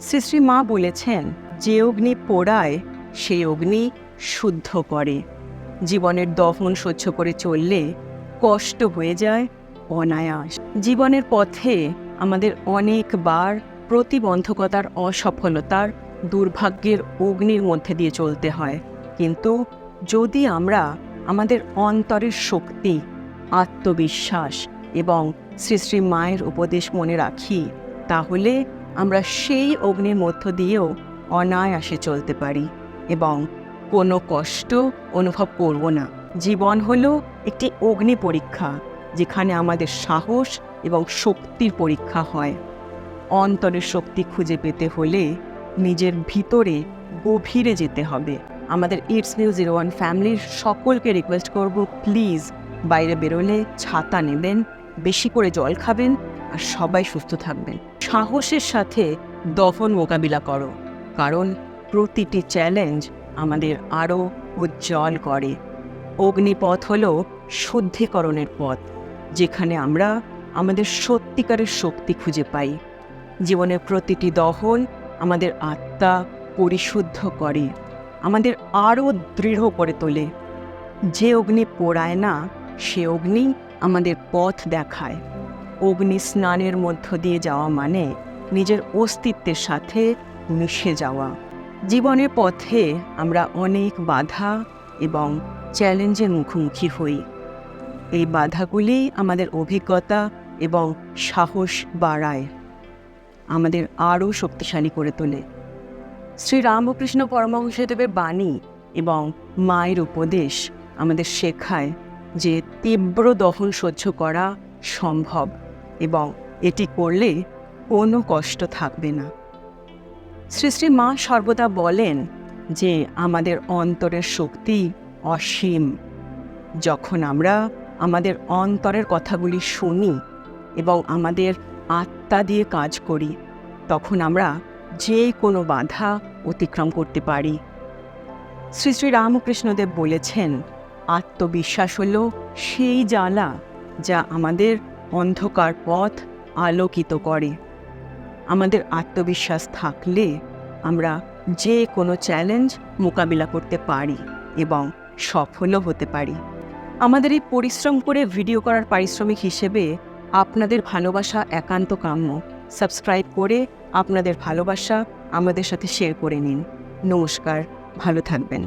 শ্রী শ্রী মা বলেছেন, যে অগ্নি পোড়ায় সেই অগ্নি শুদ্ধ করে। জীবনের দহন সহ্য করে চললে কষ্ট হয়ে যায় অনায়াস। জীবনের পথে আমাদের অনেকবার প্রতিবন্ধকতার, অসফলতার, দুর্ভাগ্যের অগ্নির মধ্যে দিয়ে চলতে হয়। কিন্তু যদি আমরা আমাদের অন্তরের শক্তি, আত্মবিশ্বাস এবং শ্রী শ্রী মায়ের উপদেশ মনে রাখি, তাহলে আমরা সেই অগ্নির মধ্য দিয়েও অনায়াসে চলতে পারি এবং কোনো কষ্ট অনুভব করব না। জীবন হলো একটি অগ্নি পরীক্ষা, যেখানে আমাদের সাহস এবং শক্তির পরীক্ষা হয়। অন্তরের শক্তি খুঁজে পেতে হলে নিজের ভিতরে গভীরে যেতে হবে। আমাদের ইটস নিউ 01 ফ্যামিলির সকলকে রিকোয়েস্ট করব, প্লিজ বাইরে বেরোলে ছাতা নেবেন, বেশি করে জল খাবেন আর সবাই সুস্থ থাকবেন। সাহসের সাথে দহন মোকাবিলা করো, কারণ প্রতিটি চ্যালেঞ্জ আমাদের আরও উজ্জ্বল করে। অগ্নিপথ হলো শুদ্ধিকরণের পথ, যেখানে আমরা আমাদের সত্যিকারের শক্তি খুঁজে পাই। জীবনের প্রতিটি দহন আমাদের আত্মা পরিশুদ্ধ করে, আমাদের আরও দৃঢ় করে তোলে। যে অগ্নি পোড়ায় না, সে অগ্নি আমাদের পথ দেখায়। অগ্নি স্নানের মধ্য দিয়ে যাওয়া মানে নিজের অস্তিত্বের সাথে মিশে যাওয়া। জীবনের পথে আমরা অনেক বাধা এবং চ্যালেঞ্জের মুখোমুখি হই। এই বাধাগুলি আমাদের অভিজ্ঞতা এবং সাহস বাড়ায়, আমাদের আরও শক্তিশালী করে তোলে। শ্রী রামকৃষ্ণ পরমহংসদেবের বাণী এবং মায়ের উপদেশ আমাদের শেখায় যে তীব্র দহন সহ্য করা সম্ভব এবং এটি করলে কোনো কষ্ট থাকবে না। শ্রী শ্রী মা সর্বদা বলেন যে আমাদের অন্তরের শক্তি অসীম। যখন আমরা আমাদের অন্তরের কথাগুলি শুনি এবং আমাদের আত্মা দিয়ে কাজ করি, তখন আমরা যে কোনো বাধা অতিক্রম করতে পারি। শ্রী শ্রী রামকৃষ্ণদেব বলেছেন, আত্মবিশ্বাস হল সেই জ্বালা যা আমাদের অন্ধকার পথ আলোকিত করে। আমাদের আত্মবিশ্বাস থাকলে আমরা যে কোনো চ্যালেঞ্জ মোকাবিলা করতে পারি এবং সফলও হতে পারি। আমাদের এই পরিশ্রম করে ভিডিও করার পারিশ্রমিক হিসেবে আপনাদের ভালোবাসা একান্ত কাম্য। সাবস্ক্রাইব করে আপনাদের ভালোবাসা আমাদের সাথে শেয়ার করে নিন। নমস্কার, ভালো থাকবেন।